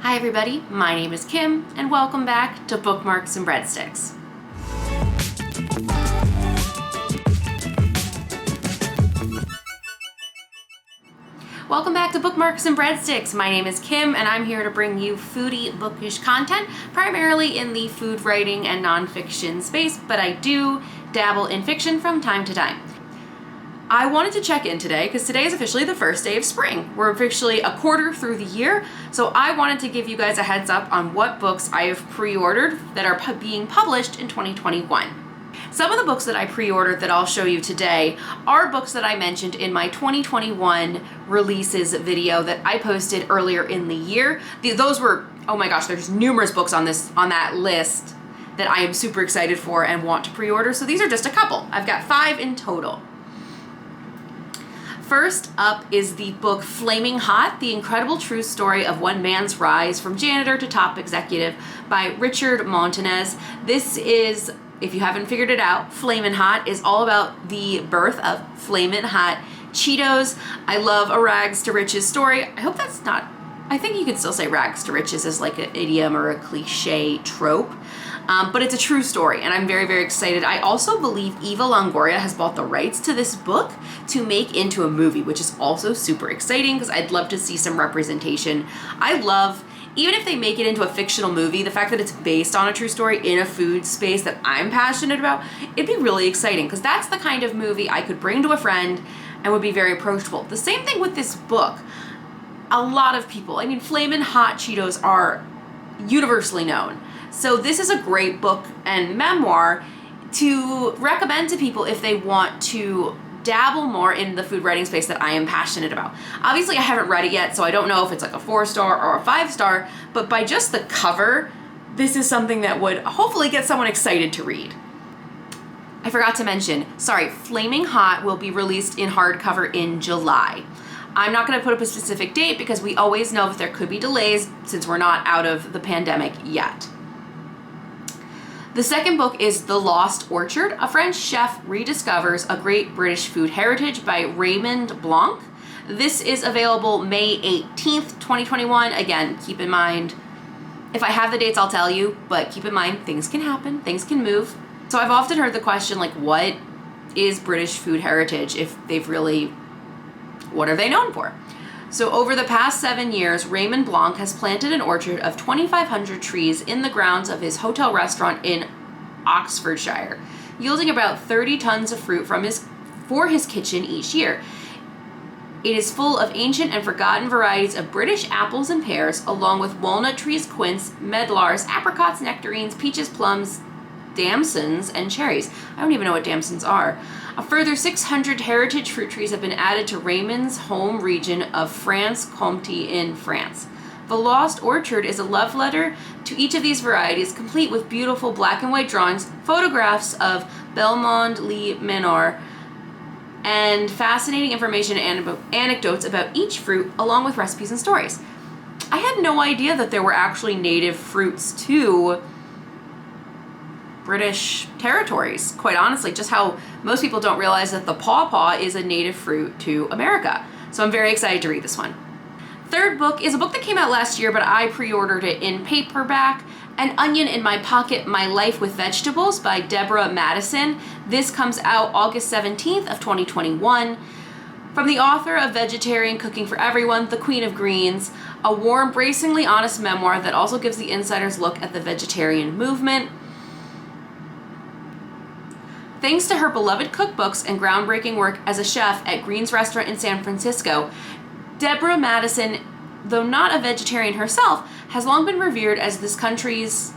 Hi everybody, my name is Kim, and welcome back to Bookmarks and Breadsticks. Welcome back to Bookmarks and Breadsticks. My name is Kim, and I'm here to bring you foodie, bookish content, primarily in the food writing and nonfiction space, but I do dabble in fiction from time to time. I wanted to check in today because today is officially the first day of spring. We're officially a quarter through the year, so I wanted to give you guys a heads up on what books I have pre-ordered that are being published in 2021. Some of the books that I pre-ordered that I'll show you today are books that I mentioned in my 2021 releases video that I posted earlier in the year. Those were, oh my gosh, there's numerous books on that list that I am super excited for and want to pre-order, so these are just a couple. I've got 5 in total. First up is the book Flamin Hot, The Incredible True Story of One Man's Rise from Janitor to Top Executive by Richard Montanez. This is, if you haven't figured it out, Flamin Hot is all about the birth of Flamin Hot Cheetos. I love a rags to riches story. I hope that's not, I think you could still say rags to riches as like an idiom or a cliche trope. But it's a true story, and I'm very, very excited. I also believe Eva Longoria has bought the rights to this book to make into a movie, which is also super exciting because I'd love to see some representation. I love, even if they make it into a fictional movie, the fact that it's based on a true story in a food space that I'm passionate about, it'd be really exciting because that's the kind of movie I could bring to a friend and would be very approachable. The same thing with this book. A lot of people, Flamin' Hot Cheetos are universally known. So this is a great book and memoir to recommend to people if they want to dabble more in the food writing space that I am passionate about. Obviously, I haven't read it yet, so I don't know if it's like a 4-star or a 5-star, but by just the cover, this is something that would hopefully get someone excited to read. I forgot to mention, Flamin Hot will be released in hardcover in July. I'm not going to put up a specific date because we always know that there could be delays since we're not out of the pandemic yet. The second book is The Lost Orchard. A French chef rediscovers a great British food heritage by Raymond Blanc. This is available May 18th, 2021. Again, keep in mind, if I have the dates, I'll tell you, but keep in mind, things can happen, things can move. So I've often heard the question, what is British food heritage what are they known for? So over the past 7 years, Raymond Blanc has planted an orchard of 2,500 trees in the grounds of his hotel restaurant in Oxfordshire, yielding about 30 tons of fruit for his kitchen each year. It is full of ancient and forgotten varieties of British apples and pears, along with walnut trees, quince, medlars, apricots, nectarines, peaches, plums, damsons, and cherries. I don't even know what damsons are. A further 600 heritage fruit trees have been added to Raymond's home region of Franche-Comté in France. The Lost Orchard is a love letter to each of these varieties, complete with beautiful black and white drawings, photographs of Belmont-le-Manor, and fascinating information and anecdotes about each fruit, along with recipes and stories. I had no idea that there were actually native fruits to British territories, quite honestly, just how most people don't realize that the pawpaw is a native fruit to America. So I'm very excited to read this one. Third book is a book that came out last year, but I pre-ordered it in paperback. An Onion in My Pocket, My Life with Vegetables by Deborah Madison. This comes out August 17th of 2021. From the author of Vegetarian Cooking for Everyone, The Queen of Greens, a warm, bracingly honest memoir that also gives the insider's look at the vegetarian movement. Thanks to her beloved cookbooks and groundbreaking work as a chef at Green's Restaurant in San Francisco, Deborah Madison, though not a vegetarian herself, has long been revered as this country's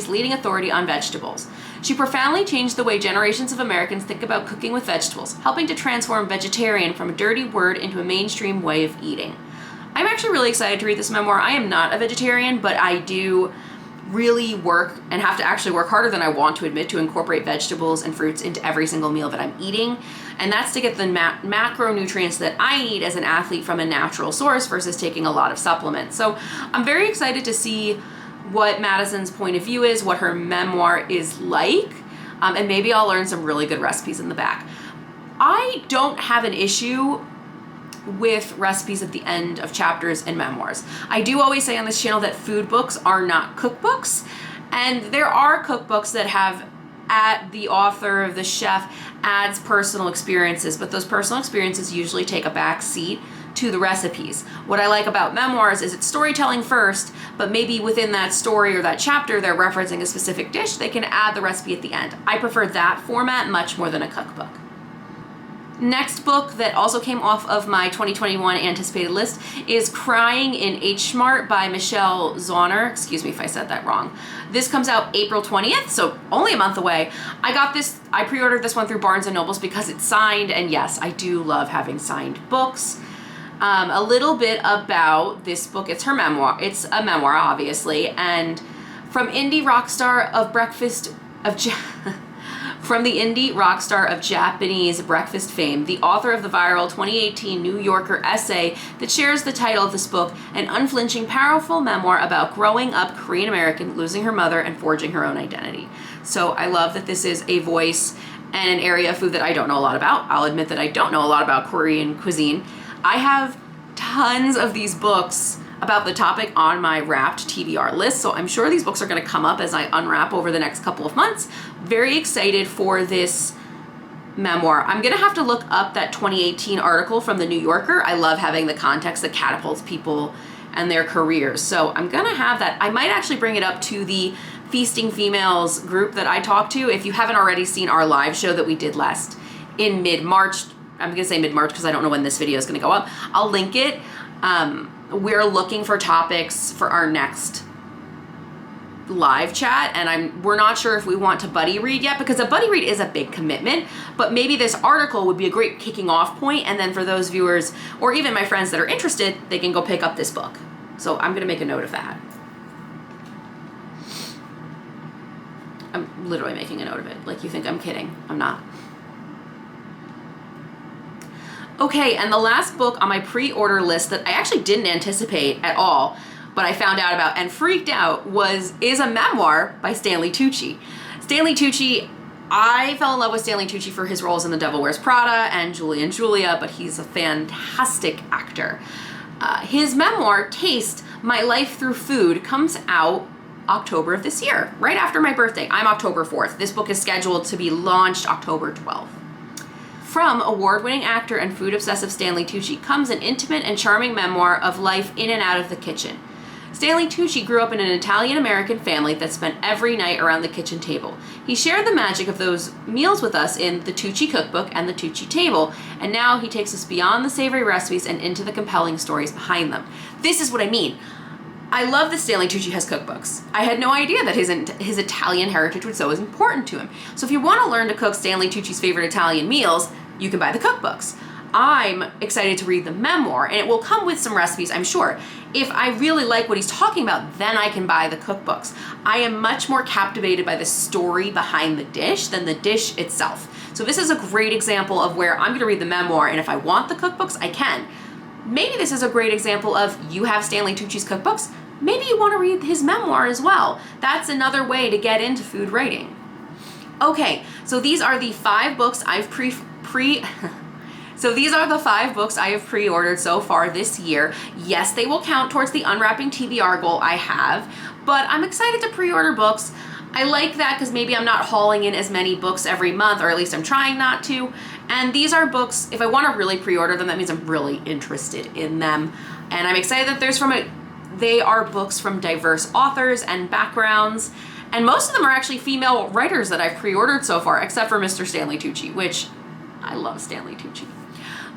leading authority on vegetables. She profoundly changed the way generations of Americans think about cooking with vegetables, helping to transform vegetarian from a dirty word into a mainstream way of eating. I'm actually really excited to read this memoir. I am not a vegetarian, but I do really work and have to actually work harder than I want to admit to incorporate vegetables and fruits into every single meal that I'm eating. And that's to get the macronutrients that I need as an athlete from a natural source versus taking a lot of supplements. So I'm very excited to see what Madison's point of view is, what her memoir is like, and maybe I'll learn some really good recipes in the back. I don't have an issue with recipes at the end of chapters and memoirs. I do always say on this channel that food books are not cookbooks, and there are cookbooks that have the author, the chef, adds personal experiences, but those personal experiences usually take a back seat to the recipes. What I like about memoirs is it's storytelling first, but maybe within that story or that chapter they're referencing a specific dish, they can add the recipe at the end. I prefer that format much more than a cookbook. Next book that also came off of my 2021 anticipated list is Crying in H Mart by Michelle Zauner. Excuse me if I said that wrong. This comes out April 20th, so only a month away. I pre-ordered this one through Barnes & Nobles because it's signed, and yes, I do love having signed books. A little bit about this book. It's her memoir. It's a memoir, obviously, and from indie rock star of From the indie rock star of Japanese breakfast fame, the author of the viral 2018 New Yorker essay that shares the title of this book, an unflinching, powerful memoir about growing up Korean American, losing her mother, and forging her own identity. So I love that this is a voice and an area of food that I don't know a lot about. I'll admit that I don't know a lot about Korean cuisine. I have tons of these books about the topic on my wrapped TBR list, so I'm sure these books are going to come up as I unwrap over the next couple of months. Very excited for this memoir. I'm going to have to look up that 2018 article from the New Yorker. I love having the context that catapults people and their careers, so I'm going to have that. I might actually bring it up to the Feasting Females group that I talk to. If you haven't already seen our live show that we did last in mid-March, I'm going to say mid-March because I don't know when this video is going to go up. I'll link it. We're looking for topics for our next live chat, and we're not sure if we want to buddy read yet, because a buddy read is a big commitment, but maybe this article would be a great kicking off point, and then for those viewers or even my friends that are interested, they can go pick up this book. So I'm going to make a note of that. I'm literally making a note of it. Like, you think I'm kidding. I'm not. Okay, and the last book on my pre-order list that I actually didn't anticipate at all, but I found out about and freaked out is a memoir by Stanley Tucci. Stanley Tucci, I fell in love with Stanley Tucci for his roles in The Devil Wears Prada and Julie and Julia, but he's a fantastic actor. His memoir, Taste, My Life Through Food, comes out October of this year, right after my birthday. I'm October 4th. This book is scheduled to be launched October 12th. From award-winning actor and food-obsessive Stanley Tucci comes an intimate and charming memoir of life in and out of the kitchen. Stanley Tucci grew up in an Italian-American family that spent every night around the kitchen table. He shared the magic of those meals with us in The Tucci Cookbook and The Tucci Table, and now he takes us beyond the savory recipes and into the compelling stories behind them. This is what I mean. I love that Stanley Tucci has cookbooks. I had no idea that his Italian heritage was so important to him. So if you want to learn to cook Stanley Tucci's favorite Italian meals, you can buy the cookbooks. I'm excited to read the memoir, and it will come with some recipes, I'm sure. If I really like what he's talking about, then I can buy the cookbooks. I am much more captivated by the story behind the dish than the dish itself. So this is a great example of where I'm going to read the memoir, and if I want the cookbooks, I can. Maybe this is a great example of you have Stanley Tucci's cookbooks, maybe you want to read his memoir as well. That's another way to get into food writing. Okay, so these are the 5 books I've pre-ordered so far this year. Yes, they will count towards the unwrapping TBR goal I have, but I'm excited to pre-order books. I like that because maybe I'm not hauling in as many books every month, or at least I'm trying not to. And these are books, if I want to really pre-order them, that means I'm really interested in them. And I'm excited that they are books from diverse authors and backgrounds. And most of them are actually female writers that I've pre-ordered so far, except for Mr. Stanley Tucci, which I love Stanley Tucci.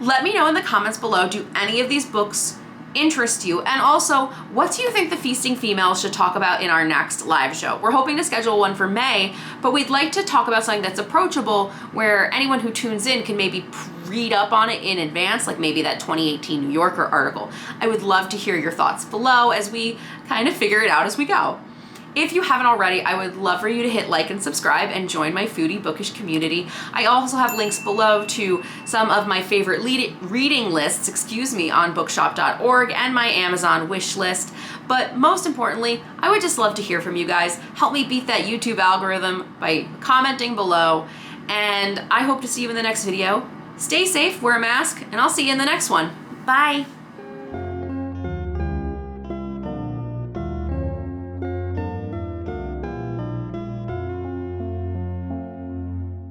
Let me know in the comments below, do any of these books interest you? And also, what do you think the Feasting Females should talk about in our next live show? We're hoping to schedule one for May, but we'd like to talk about something that's approachable where anyone who tunes in can maybe read up on it in advance, like maybe that 2018 New Yorker article. I would love to hear your thoughts below as we kind of figure it out as we go. If you haven't already, I would love for you to hit like and subscribe and join my foodie bookish community. I also have links below to some of my favorite reading lists, on bookshop.org and my Amazon wish list. But most importantly, I would just love to hear from you guys. Help me beat that YouTube algorithm by commenting below. And I hope to see you in the next video. Stay safe, wear a mask, and I'll see you in the next one. Bye.